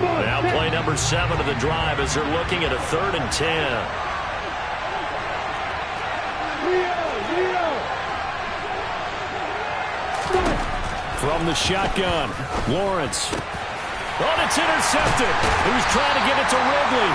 Now play number 7 of the drive as they're looking at a 3rd and 10. From the shotgun, Lawrence. Oh, it's intercepted. He was trying to get it to Ridley.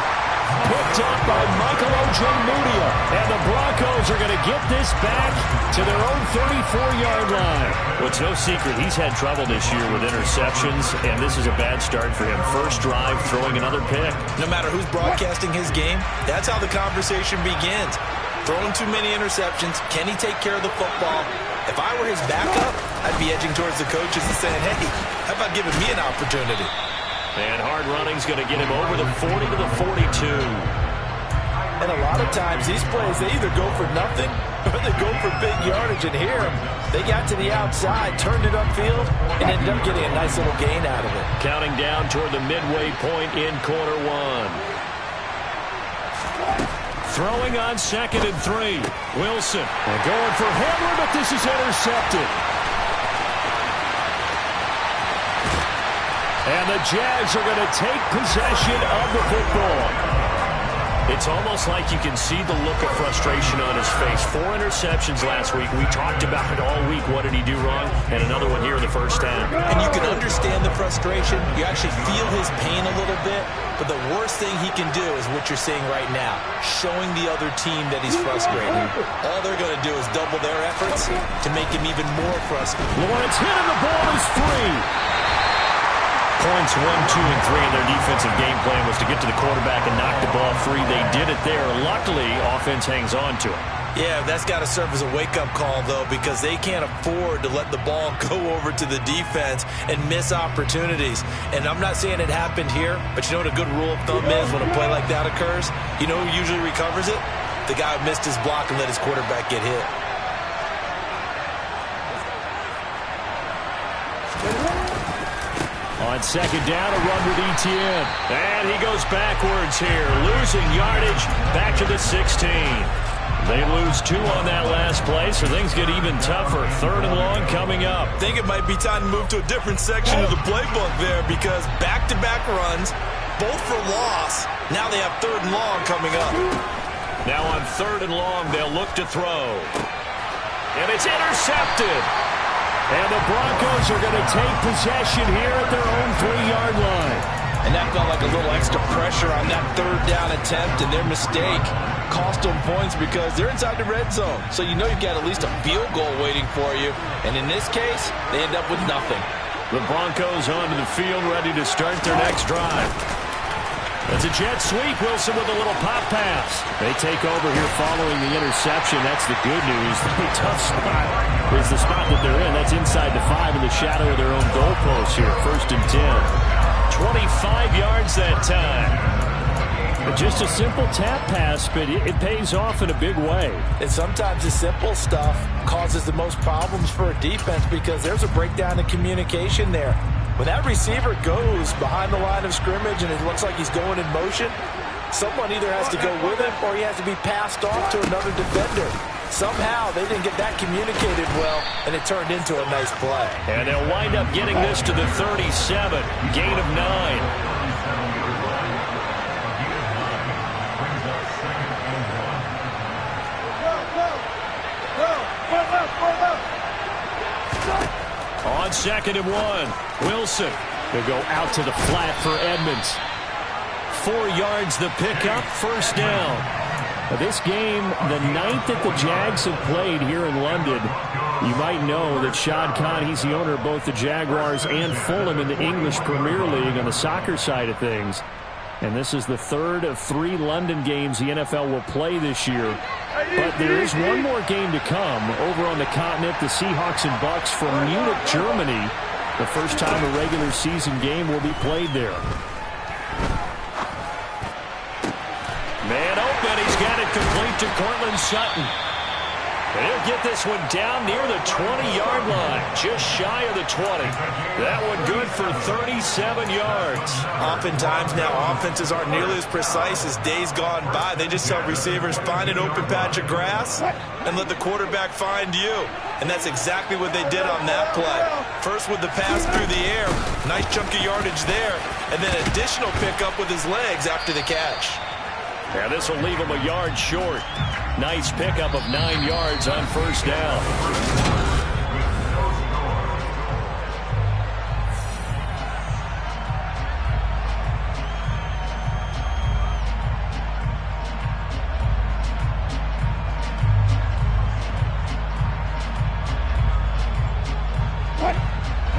Picked up by Michael Ojemudia. And the Broncos are going to get this back to their own 34-yard line. Well, it's no secret he's had trouble this year with interceptions, and this is a bad start for him. First drive, throwing another pick. No matter who's broadcasting his game, that's how the conversation begins. Throwing too many interceptions. Can he take care of the football? If I were his backup, I'd be edging towards the coaches and saying, hey, how about giving me an opportunity? And hard running's going to get him over the 40 to the 42. And a lot of times these plays, they either go for nothing or they go for big yardage. And here, they got to the outside, turned it upfield, and ended up getting a nice little gain out of it. Counting down toward the midway point in quarter 1. Throwing on 2nd and 3. Wilson. And going for Hamler, but this is intercepted. And the Jags are going to take possession of the football. It's almost like you can see the look of frustration on his face. 4 interceptions last week. We talked about it all week. What did he do wrong? And another one here in the first half. And you can understand the frustration. You actually feel his pain a little bit. But the worst thing he can do is what you're seeing right now, showing the other team that he's frustrated. All they're going to do is double their efforts to make him even more frustrated. Lawrence hit and the ball is free. Points 1, 2, and 3 in their defensive game plan was to get to the quarterback and knock the ball free. They did it there. Luckily, offense hangs on to it. Yeah, that's got to serve as a wake-up call, though, because they can't afford to let the ball go over to the defense and miss opportunities. And I'm not saying it happened here, but you know what a good rule of thumb is when a play like that occurs? You know who usually recovers it? The guy who missed his block and let his quarterback get hit. On 2nd down, a run with Etienne. And he goes backwards here, losing yardage back to the 16. They lose 2 on that last play, so things get even tougher. 3rd and long coming up. I think it might be time to move to a different section of the playbook there, because back-to-back runs, both for loss. Now they have 3rd and long coming up. Now on 3rd and long, they'll look to throw. And it's intercepted. And the Broncos are going to take possession here at their own 3-yard line. And that felt like a little extra pressure on that 3rd down attempt, and their mistake cost them points because they're inside the red zone. So you know you've got at least a field goal waiting for you. And in this case, they end up with nothing. The Broncos onto the field, ready to start their next drive. It's a jet sweep. Wilson with a little pop pass. They take over here following the interception. That's the good news. The tough spot is the spot that they're in. That's inside the 5 in the shadow of their own goalpost here. 1st and 10. 25 yards that time. Just a simple tap pass, but it pays off in a big way. And sometimes the simple stuff causes the most problems for a defense because there's a breakdown in communication there. When that receiver goes behind the line of scrimmage and it looks like he's going in motion, someone either has to go with him or he has to be passed off to another defender. Somehow they didn't get that communicated well, and it turned into a nice play. And they'll wind up getting this to the 37, gain of 9. On 2nd and 1, Wilson will go out to the flat for Edmonds. 4 yards the pickup, 1st down. This game, the 9th that the Jags have played here in London. You might know that Shad Khan, he's the owner of both the Jaguars and Fulham in the English Premier League on the soccer side of things. And this is the 3rd of 3 London games the NFL will play this year. But there is one more game to come over on the continent. The Seahawks and Bucks from Munich, Germany. The first time a regular season game will be played there. Man open. He's got it complete to Courtland Sutton. And he'll get this one down near the 20-yard line, just shy of the 20. That one good for 37 yards. Oftentimes now, offenses aren't nearly as precise as days gone by. They just tell receivers, find an open patch of grass and let the quarterback find you. And that's exactly what they did on that play. First with the pass through the air, nice chunk of yardage there, and then additional pickup with his legs after the catch. Yeah, this will leave him a yard short. Nice pickup of 9 yards on first down.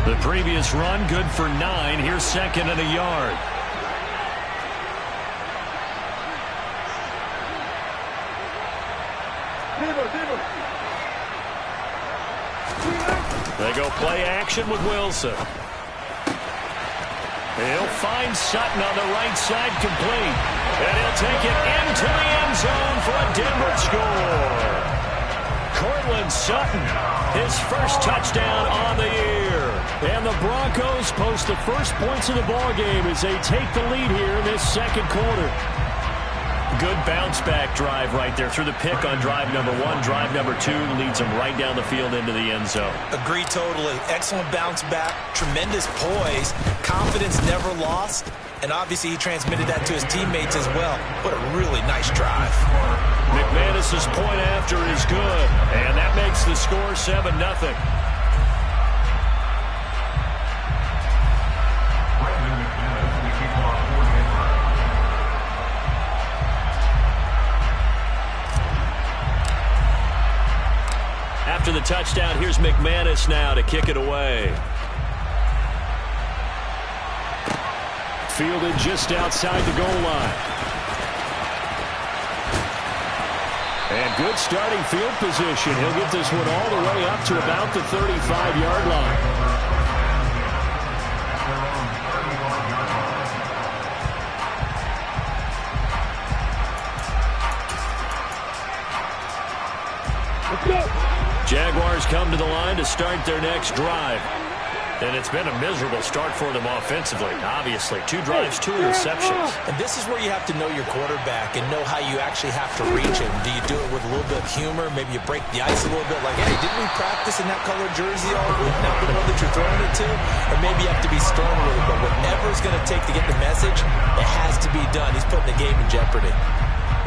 The previous run good for 9. Here's second and a yard. They go play action with Wilson. He'll find Sutton on the right side, complete. And he'll take it into the end zone for a Denver score. Courtland Sutton, his first touchdown on the year. And the Broncos post the first points of the ballgame as they take the lead here in this second quarter. Good bounce-back drive right there through the pick on drive number 1. Drive number 2 leads them right down the field into the end zone. Agree totally. Excellent bounce back, tremendous poise, confidence never lost, and obviously he transmitted that to his teammates as well. What a really nice drive. McManus's point after is good, and that makes the score 7-0. After the touchdown, here's McManus now to kick it away. Fielded just outside the goal line. And good starting field position. He'll get this one all the way up to about the 35-yard line. Jaguars come to the line to start their next drive. And it's been a miserable start for them offensively, obviously. 2 drives, 2 interceptions. And this is where you have to know your quarterback and know how you actually have to reach him. Do you do it with a little bit of humor? Maybe you break the ice a little bit like, hey, didn't we practice in that colored jersey all week? Not the one that you're throwing it to? Or maybe you have to be stern with it. But whatever it's going to take to get the message, it has to be done. He's putting the game in jeopardy.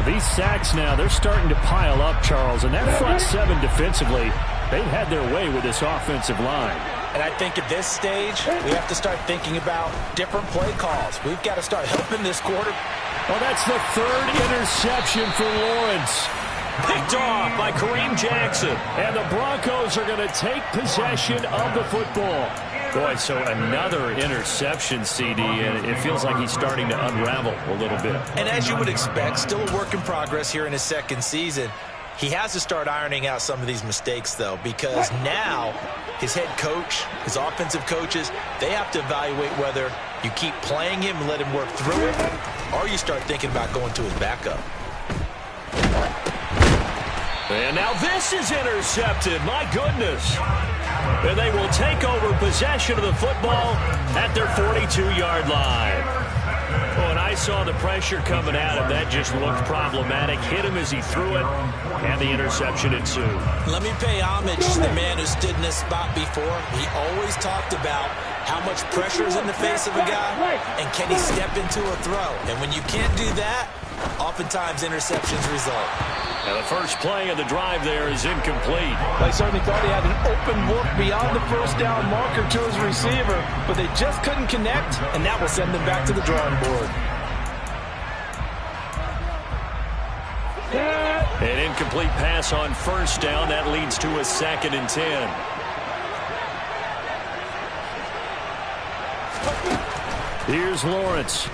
These sacks now, they're starting to pile up, Charles. And that front 7 defensively, they've had their way with this offensive line. And I think at this stage, we have to start thinking about different play calls. We've got to start helping this quarter. Well, that's the 3rd interception for Lawrence. Picked off by Kareem Jackson. And the Broncos are going to take possession of the football. Boy, so another interception, CD, and it feels like he's starting to unravel a little bit. And as you would expect, still a work in progress here in his second season. He has to start ironing out some of these mistakes, though, because now his head coach, his offensive coaches, they have to evaluate whether you keep playing him and let him work through it, or you start thinking about going to his backup. And now this is intercepted. My goodness. And they will take over possession of the football at their 42-yard line. Oh, and I saw the pressure coming at him. That just looked problematic. Hit him as he threw it, and the interception ensued. Let me pay homage to the man who stood in this spot before. He always talked about how much pressure is in the face of a guy, and can he step into a throw. And when you can't do that, oftentimes interceptions result. Now the first play of the drive there is incomplete. They certainly thought he had an open look beyond the first down marker to his receiver, but they just couldn't connect, and that will send them back to the drawing board. An incomplete pass on first down. That leads to a 2nd and 10. Here's Lawrence.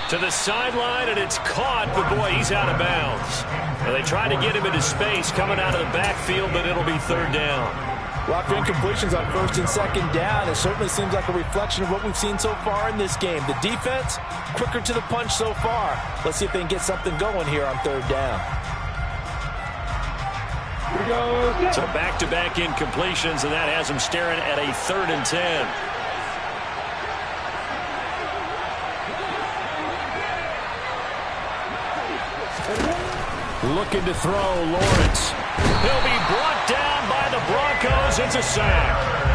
To the sideline, and it's caught, but boy, he's out of bounds. Well, they tried to get him into space coming out of the backfield, but it'll be 3rd down. Well, after incompletions on 1st and 2nd down, it certainly seems like a reflection of what we've seen so far in this game. The defense, quicker to the punch so far. Let's see if they can get something going here on 3rd down. So back-to-back incompletions, and that has him staring at a 3rd and 10. Looking to throw, Lawrence. He'll be brought down by the Broncos. It's a sack.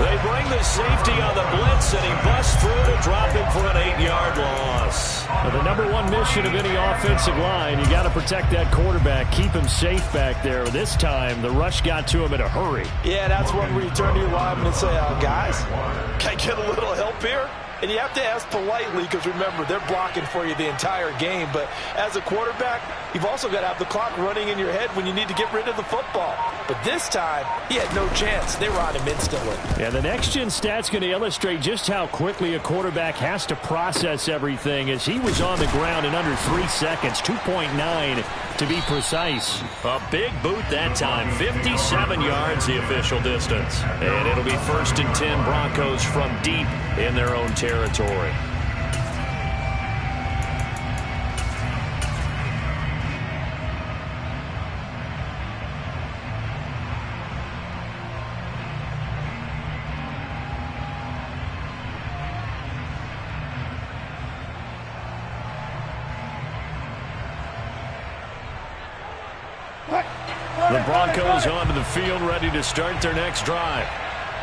They bring the safety on the blitz, and he busts through to drop him for an 8-yard loss. Well, the number one mission of any offensive line, you got to protect that quarterback, keep him safe back there. This time, the rush got to him in a hurry. Yeah, that's one where you turn to your lineman and say, guys, can I get a little help here? And you have to ask politely because, remember, they're blocking for you the entire game. But as a quarterback, you've also got to have the clock running in your head when you need to get rid of the football. But this time, he had no chance. They were on him instantly. Yeah, the next-gen stat's going to illustrate just how quickly a quarterback has to process everything, as he was on the ground in under 3 seconds, 2.9 to be precise. A big boot that time, 57 yards the official distance. And it'll be 1st and 10 Broncos from deep in their own territory. The Broncos onto the field, ready to start their next drive.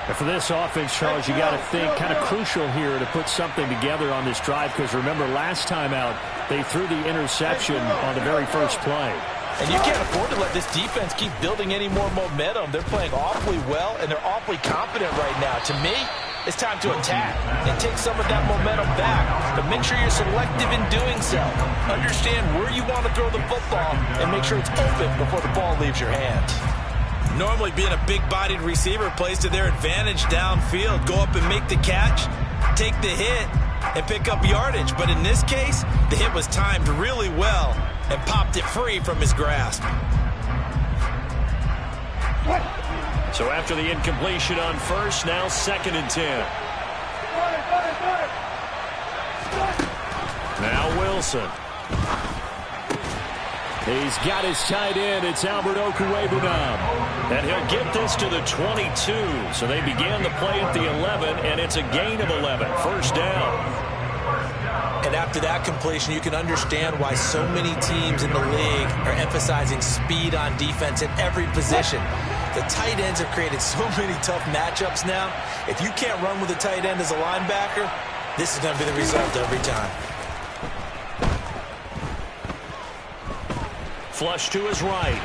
And for this offense, Charles, you got to think kind of crucial here to put something together on this drive, because remember, last time out, they threw the interception on the very first play. And you can't afford to let this defense keep building any more momentum. They're playing awfully well, and they're awfully confident right now. To me, it's time to attack and take some of that momentum back. But make sure you're selective in doing so. Understand where you want to throw the football and make sure it's open before the ball leaves your hands. Normally, being a big-bodied receiver plays to their advantage downfield. Go up and make the catch, take the hit, and pick up yardage. But in this case, the hit was timed really well and popped it free from his grasp. So after the incompletion on first, now 2nd and 10. Now Wilson. He's got his tight end. It's Albert Okwuegbunam. And he'll get this to the 22. So they began the play at the 11, and it's a gain of 11. 1st down. And after that completion, you can understand why so many teams in the league are emphasizing speed on defense at every position. The tight ends have created so many tough matchups now. If you can't run with a tight end as a linebacker, this is going to be the result every time. Flush to his right.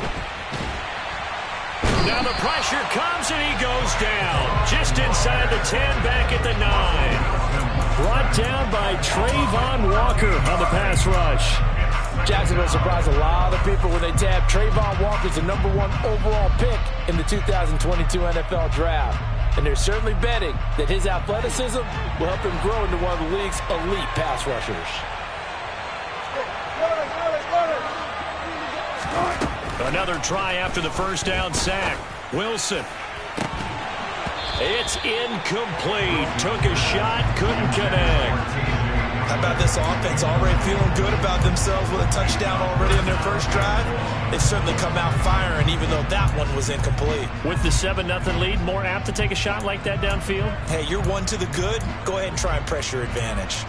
Now the pressure comes, and he goes down. Just inside the 10, back at the 9. Brought down by Travon Walker on the pass rush. Jacksonville surprised a lot of people when they tabbed Travon Walker as the #1 overall pick in the 2022 NFL Draft. And they're certainly betting that his athleticism will help him grow into one of the league's elite pass rushers. Another try after the 1st down sack. Wilson. It's incomplete. Took a shot, couldn't connect. How about this offense already feeling good about themselves with a touchdown already in their first drive? They've certainly come out firing, even though that one was incomplete. With the 7-0 lead, more apt to take a shot like that downfield? Hey, you're one to the good. Go ahead and try and press your advantage.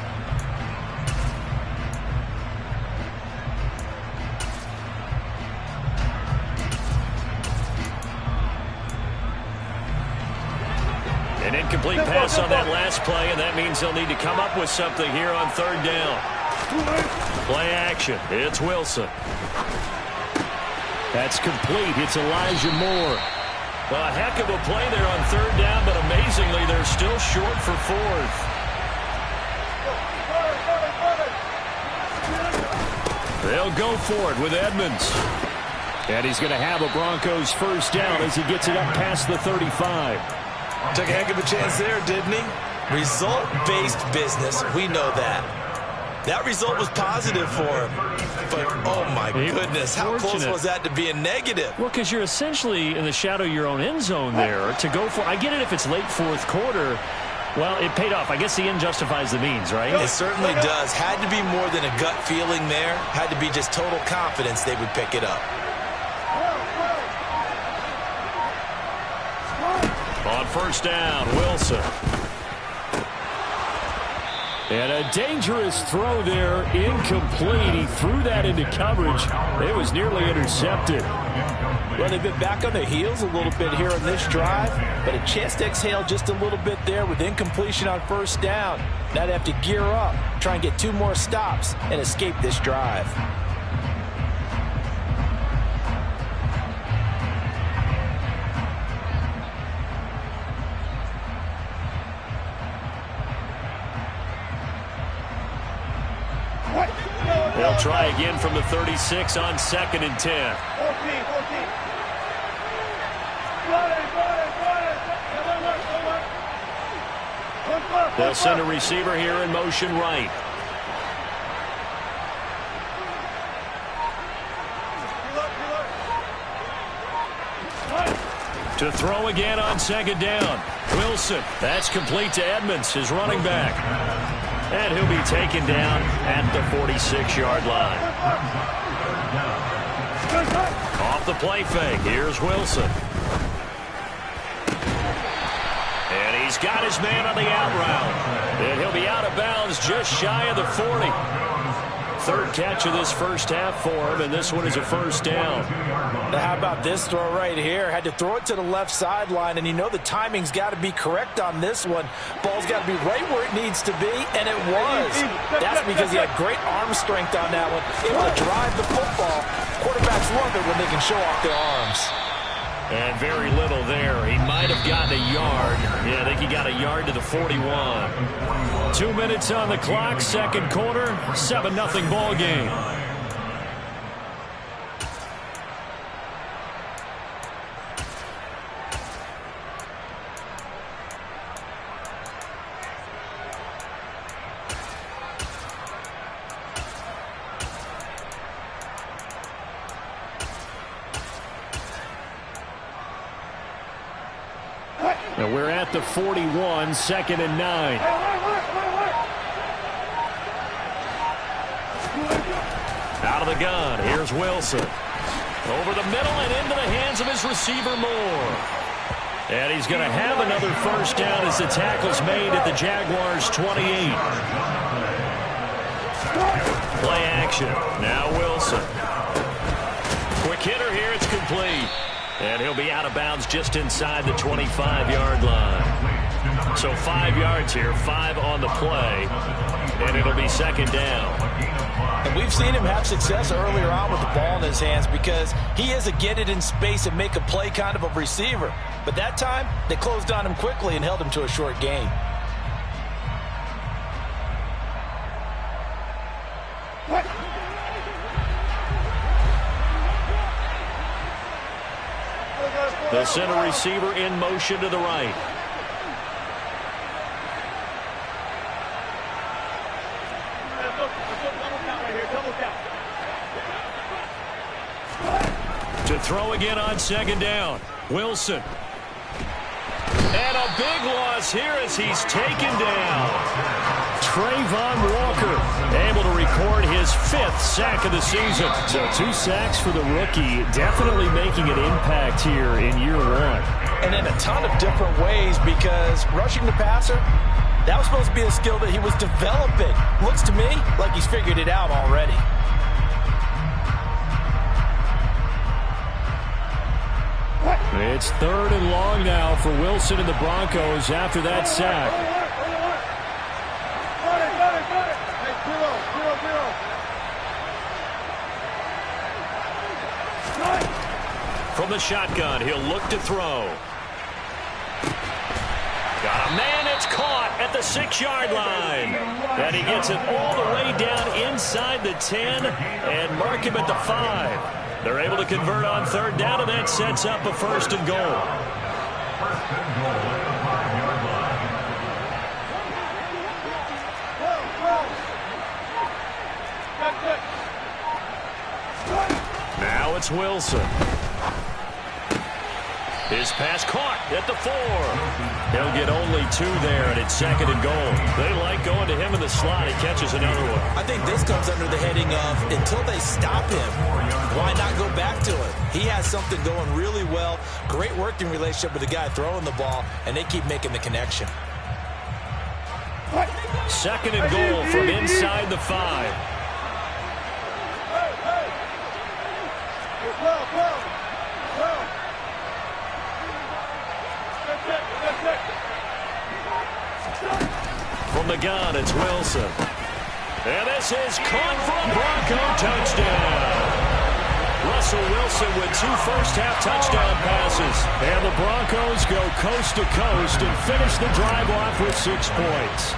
An incomplete pass on that last play, and that means they'll need to come up with something here on 3rd down. Play action. It's Wilson. That's complete. It's Elijah Moore. A heck of a play there on 3rd down, but amazingly, they're still short for 4th. They'll go for it with Edmonds. And he's going to have a Broncos 1st down as he gets it up past the 35. Took a heck of a chance there, didn't he? Result-based business. We know that. That result was positive for him. But, oh, my goodness, how close was that to being negative? Well, because you're essentially in the shadow of your own end zone there to go for. I get it if it's late 4th quarter. Well, it paid off. I guess the end justifies the means, right? It certainly does. Had to be more than a gut feeling there. Had to be just total confidence they would pick it up. On first down, Wilson. And a dangerous throw there, incomplete. He threw that into coverage. It was nearly intercepted. Well, they've been back on their heels a little bit here on this drive, but a chance to exhale just a little bit there with incompletion on first down. Now they have to gear up, try and get 2 more stops, and escape this drive. They'll try again from the 36 on 2nd and 10. They'll send a receiver here in motion right. To throw again on 2nd down. Wilson. That's complete to Edmonds, his running back. And he'll be taken down at the 46-yard line. Off the play fake. Here's Wilson. And he's got his man on the out route. And he'll be out of bounds just shy of the 40. 3rd catch of this first half for him, and this one is a first down. Now how about this throw right here? Had to throw it to the left sideline, and you know the timing's got to be correct on this one. Ball's got to be right where it needs to be, and it was. That's because he had great arm strength on that one. Able to drive the football. Quarterbacks love it when they can show off their arms. And very little there. He might have gotten a yard. Yeah, I think he got a yard to the 41. 2 minutes on the clock, 2nd quarter, 7-0 ball game. And we're at the 41, 2nd and 9. Out of the gun, here's Wilson. Over the middle and into the hands of his receiver, Moore. And he's going to have another first down as the tackle's made at the Jaguars' 28. Play action. Now Wilson. Quick hitter here, it's complete. And he'll be out of bounds just inside the 25-yard line. So 5 yards here, 5 on the play, and it'll be 2nd down. And we've seen him have success earlier on with the ball in his hands because he is a get it in space and make a play kind of a receiver. But that time, they closed on him quickly and held him to a short gain. The center receiver in motion to the right. To throw again on 2nd down. Wilson. And a big loss here as he's taken down. Trayvon Walker able to record his 5th sack of the season. So 2 sacks for the rookie, definitely making an impact here in year 1. And in a ton of different ways because rushing the passer, that was supposed to be a skill that he was developing. Looks to me like he's figured it out already. It's 3rd and long now for Wilson and the Broncos after that sack. From the shotgun, he'll look to throw. Got a man, it's caught at the 6-yard line. And he gets it all the way down inside the 10 and mark him at the 5. They're able to convert on 3rd down, and that sets up a 1st and goal. Now it's Wilson. His pass caught at the 4. He'll get only 2 there, and it's 2nd and goal. They like going to him in the slot. He catches another one. I think this comes under the heading of until they stop him, why not go back to it? He has something going really well. Great working relationship with the guy throwing the ball, and they keep making the connection. 2nd and goal from inside the 5. From the gun, it's Wilson. And this is caught for a Bronco touchdown. Russell Wilson with 2 first-half touchdown passes. And the Broncos go coast to coast and finish the drive off with 6 points.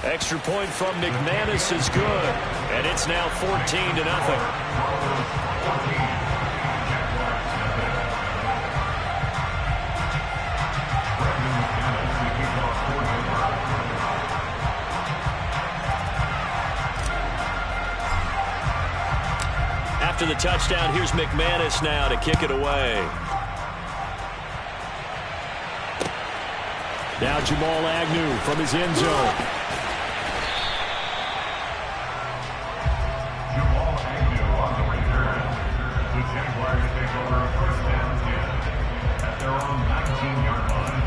Extra point from McManus is good. And it's now 14-0. After the touchdown, here's McManus now to kick it away. Now Jamal Agnew from his end zone. Jamal Agnew on the return. The Jaguars take over a first down at their own 19-yard line.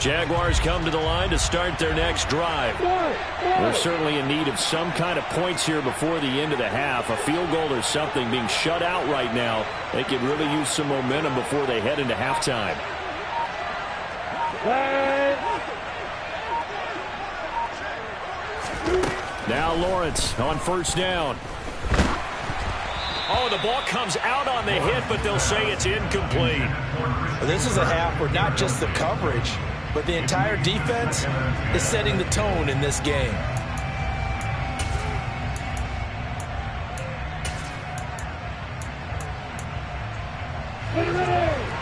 Jaguars come to the line to start their next drive. They're certainly in need of some kind of points here before the end of the half. A field goal or something. Being shut out right now, they could really use some momentum before they head into halftime. Now Lawrence on first down. Oh, the ball comes out on the hit, but they'll say it's incomplete. Well, this is a half where not just the coverage, but the entire defense is setting the tone in this game.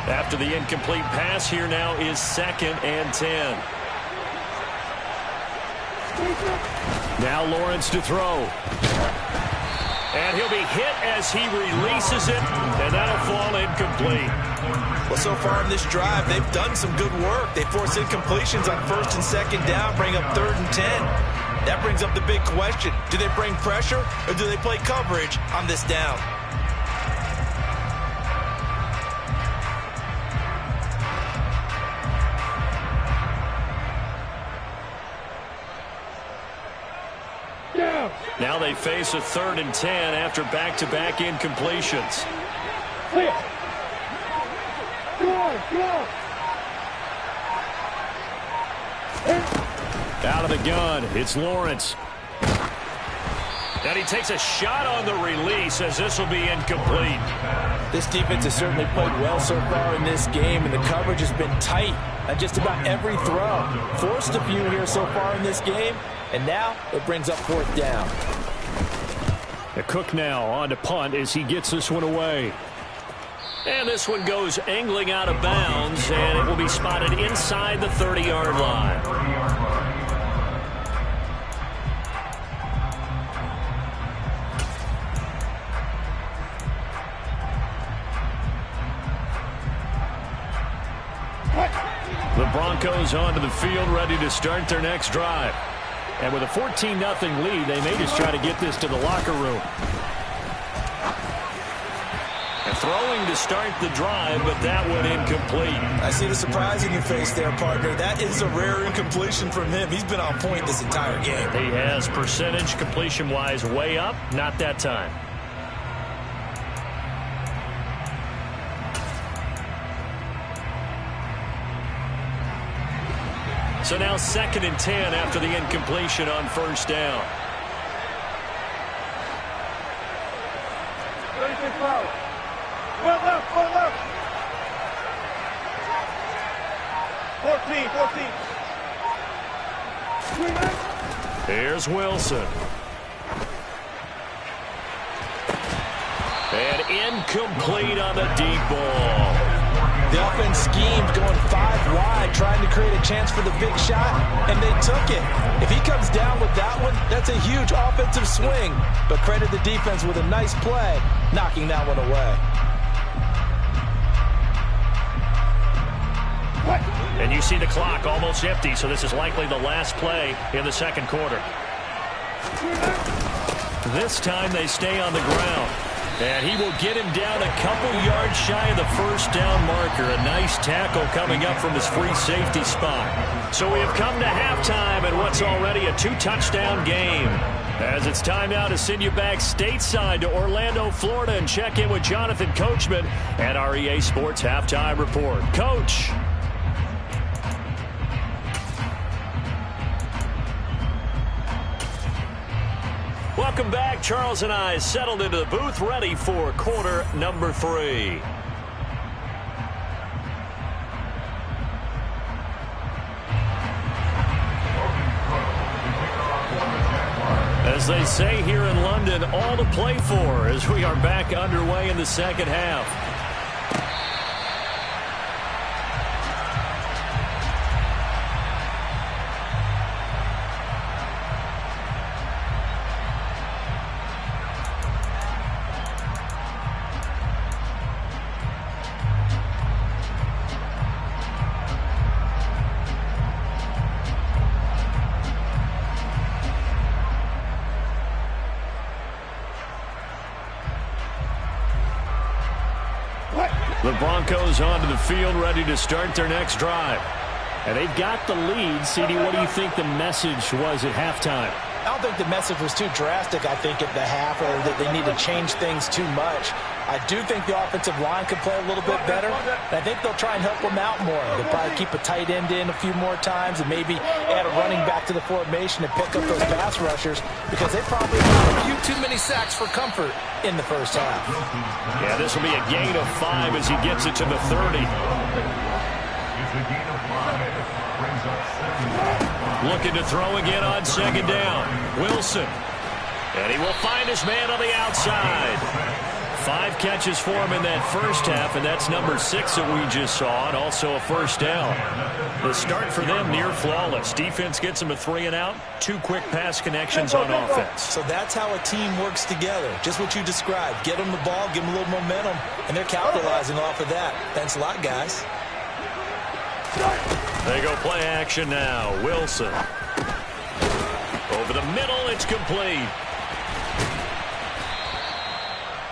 After the incomplete pass, here now is 2nd and 10. Now Lawrence to throw. And he'll be hit as he releases it, and that'll fall incomplete. Well, so far in this drive, they've done some good work. They force incompletions on 1st and 2nd down, bring up 3rd and 10. That brings up the big question. Do they bring pressure, or do they play coverage on this down? Now they face a 3rd and 10 after back-to-back incompletions. Out of the gun, it's Lawrence. And he takes a shot on the release as this will be incomplete. This defense has certainly played well so far in this game, and the coverage has been tight on just about every throw. Forced a few here so far in this game, and now it brings up 4th down. Cook now on to punt as he gets this one away. And this one goes angling out of bounds, and it will be spotted inside the 30-yard line. The Broncos onto the field, ready to start their next drive. And with a 14-0 lead, they may just try to get this to the locker room. And throwing to start the drive, but that one incomplete. I see the surprise in your face there, partner. That is a rare incompletion from him. He's been on point this entire game. He has percentage completion-wise way up, not that time. So now 2nd and 10 after the incompletion on 1st down. Well left. 14. Here's Wilson. And incomplete on the deep ball. The offense schemed going 5 wide, trying to create a chance for the big shot, and they took it. If he comes down with that one, that's a huge offensive swing. But credit the defense with a nice play, knocking that one away. And you see the clock almost empty, so this is likely the last play in the second quarter. This time they stay on the ground. And he will get him down a couple yards shy of the first down marker. A nice tackle coming up from his free safety spot. So we have come to halftime in what's already a 2-touchdown game. As it's time now to send you back stateside to Orlando, Florida, and check in with Jonathan Coachman at our EA Sports Halftime Report. Coach. Welcome back. Charles and I settled into the booth, ready for quarter number 3. As they say here in London, all to play for as we are back underway in the second half. The Broncos onto the field, ready to start their next drive. And they've got the lead. CD, what do you think the message was at halftime? I don't think the message was too drastic, I think, at the half, or that they need to change things too much. I do think the offensive line could play a little bit better, and I think they'll try and help them out more. They'll probably keep a tight end in a few more times and maybe add a running back to the formation and pick up those pass rushers, because they probably have a few too many sacks for comfort in the first half. Yeah, this will be a gain of 5 as he gets it to the 30. It's a gain of 5. Brings up second down. Looking to throw again on second down. Wilson. And he will find his man on the outside. 5 catches for him in that first half, and that's number 6 that we just saw, and also a first down. The start for them near flawless. Defense gets him a 3 and out. 2 quick pass connections on offense. So that's how a team works together. Just what you described. Get them the ball, give them a little momentum, and they're capitalizing off of that. Thanks a lot, guys. They go play action now. Wilson. Over the middle, it's complete.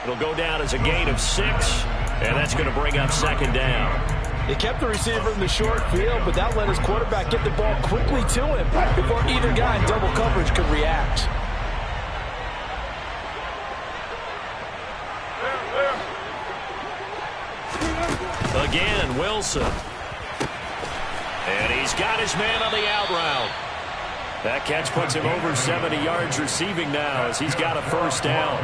It'll go down as a gain of 6, and that's going to bring up second down. They kept the receiver in the short field, but that let his quarterback get the ball quickly to him before either guy in double coverage could react. Again, Wilson. And he's got his man on the out route. That catch puts him over 70 yards receiving now as he's got a first down.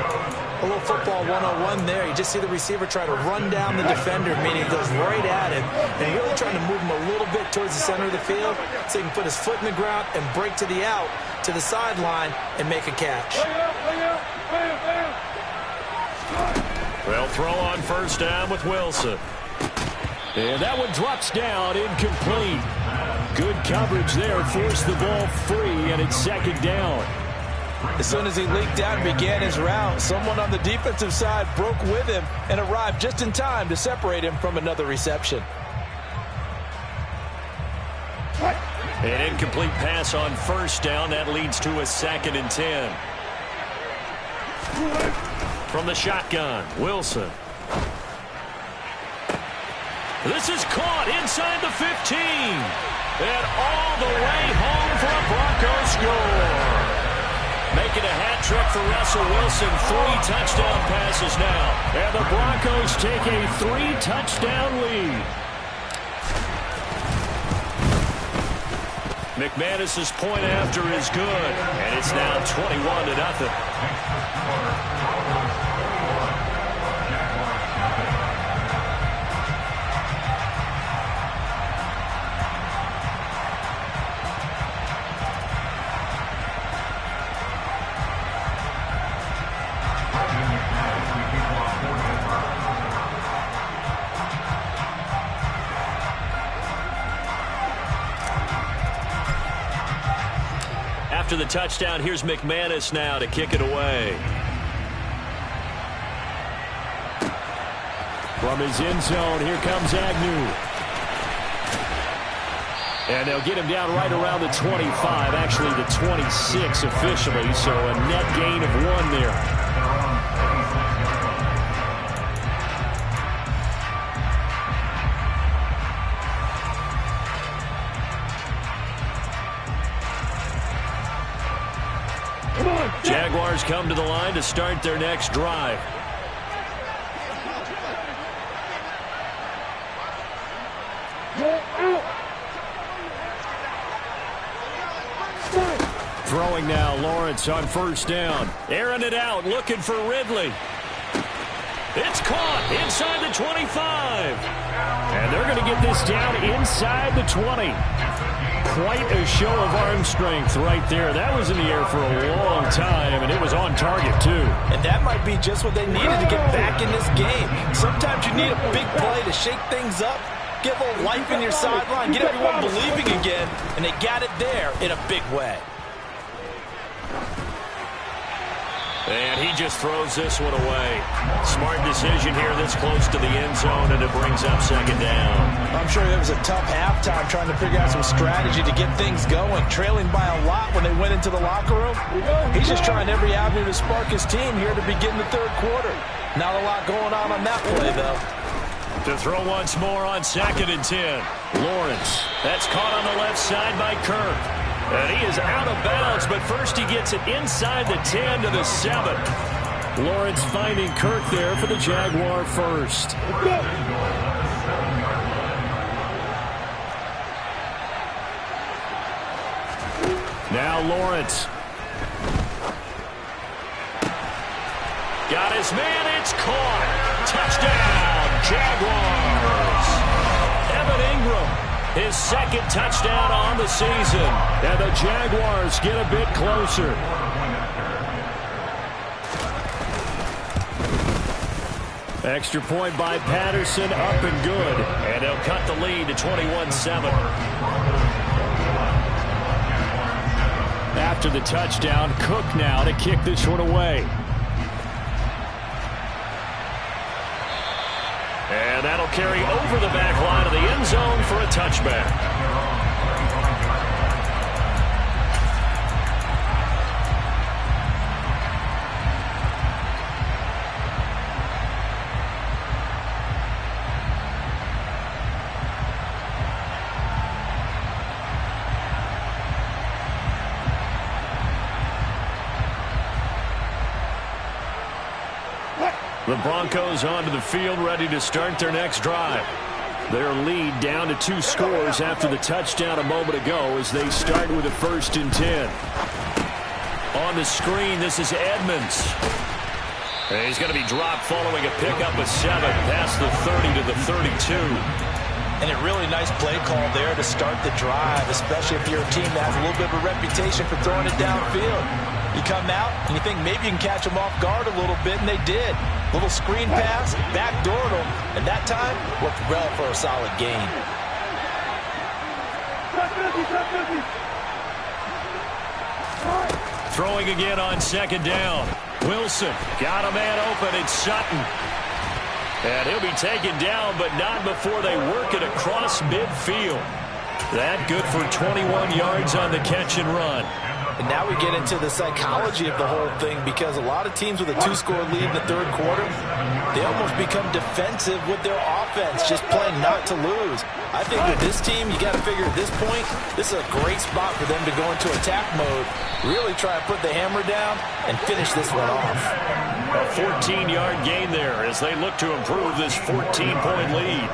A little football 101 there. You just see the receiver try to run down the defender, meaning he goes right at him, and really trying to move him a little bit towards the center of the field so he can put his foot in the ground and break to the out, to the sideline, and make a catch. They'll throw on first down with Wilson. And that one drops down, incomplete. Good coverage there, forced the ball free, and it's second down. As soon as he leaked out and began his route, someone on the defensive side broke with him and arrived just in time to separate him from another reception. An incomplete pass on first down. That leads to a 2nd and 10. From the shotgun, Wilson. This is caught inside the 15. And all the way home for a Broncos score. Making a hat trick for Russell Wilson. 3 touchdown passes now. And the Broncos take a 3-touchdown lead. McManus's point after is good. And it's now 21-0. After the touchdown, here's McManus now to kick it away. From his end zone, here comes Agnew. And they'll get him down right around the 25, actually the 26 officially, so a net gain of 1 there. Jaguars come to the line to start their next drive. Throwing now, Lawrence on first down. Airing it out, looking for Ridley. It's caught inside the 25. And they're going to get this down inside the 20. Quite a show of arm strength right there. That was in the air for a long time, and it was on target, too. And that might be just what they needed to get back in this game. Sometimes you need a big play to shake things up, get a little life in your sideline, get everyone believing again, and they got it there in a big way. And he just throws this one away. Smart decision here this close to the end zone, and it brings up second down. I'm sure it was a tough halftime trying to figure out some strategy to get things going. Trailing by a lot when they went into the locker room. He's just trying every avenue to spark his team here to begin the third quarter. Not a lot going on that play, though. To throw once more on 2nd and 10. Lawrence. That's caught on the left side by Kirk. And he is out of bounds, but first he gets it inside the 10 to the 7. Lawrence finding Kirk there for the Jaguar first. Now Lawrence. Got his man, it's caught. Touchdown, Jaguars. Evan Ingram. His second touchdown on the season. And the Jaguars get a bit closer. Extra point by Patterson, up and good. And they'll cut the lead to 21-7. After the touchdown, Cook now to kick this one away. And that'll carry over the back line of the end zone for a touchback. The Broncos onto the field, ready to start their next drive. Their lead down to 2 scores after the touchdown a moment ago as they start with a 1st and 10. On the screen, this is Edmonds. And he's going to be dropped following a pickup of 7 past the 30 to the 32. And a really nice play call there to start the drive, especially if you're a team that has a little bit of a reputation for throwing it downfield. You come out and you think maybe you can catch them off guard a little bit, and they did. Little screen pass, backdoored them, and that time worked well for a solid gain. Throwing again on 2nd down. Wilson got a man open. It's Sutton. And he'll be taken down, but not before they work it across midfield. That good for 21 yards on the catch and run. And now we get into the psychology of the whole thing, because a lot of teams with a 2-score lead in the third quarter, they almost become defensive with their offense, just playing not to lose. I think with this team, you got to figure at this point, this is a great spot for them to go into attack mode, really try to put the hammer down and finish this one off. A 14-yard gain there as they look to improve this 14-point lead.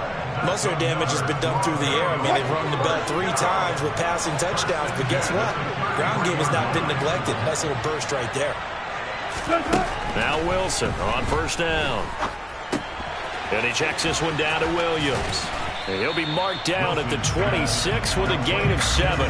Most of their damage has been done through the air. I mean, they've rung the bell 3 times with passing touchdowns, but guess what? Ground game has not been neglected. Nice little burst right there. Now Wilson on 1st down. And he checks this one down to Williams. And he'll be marked down at the 26 with a gain of 7.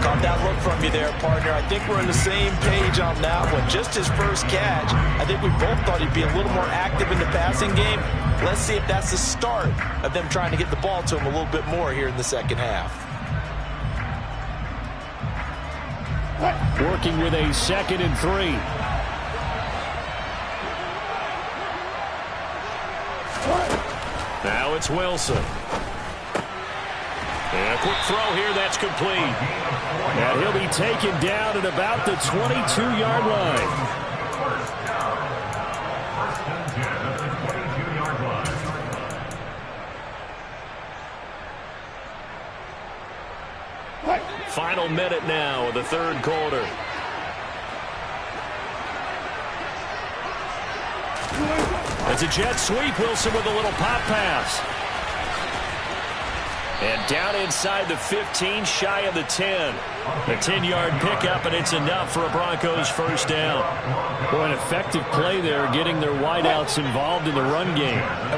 Caught that look from you there, partner. I think we're on the same page on that one. Just his first catch. I think we both thought he'd be a little more active in the passing game. Let's see if that's the start of them trying to get the ball to him a little bit more here in the second half. Working with a 2nd and 3. Now it's Wilson. And a quick throw here, that's complete. And he'll be taken down at about the 22-yard line. First and 10 at the 22-yard line. Final minute now of the 3rd quarter. It's a jet sweep. Wilson with a little pop pass. And down inside the 15, shy of the 10. A 10-yard pickup, and it's enough for a Broncos first down. Boy, an effective play there, getting their wideouts involved in the run game.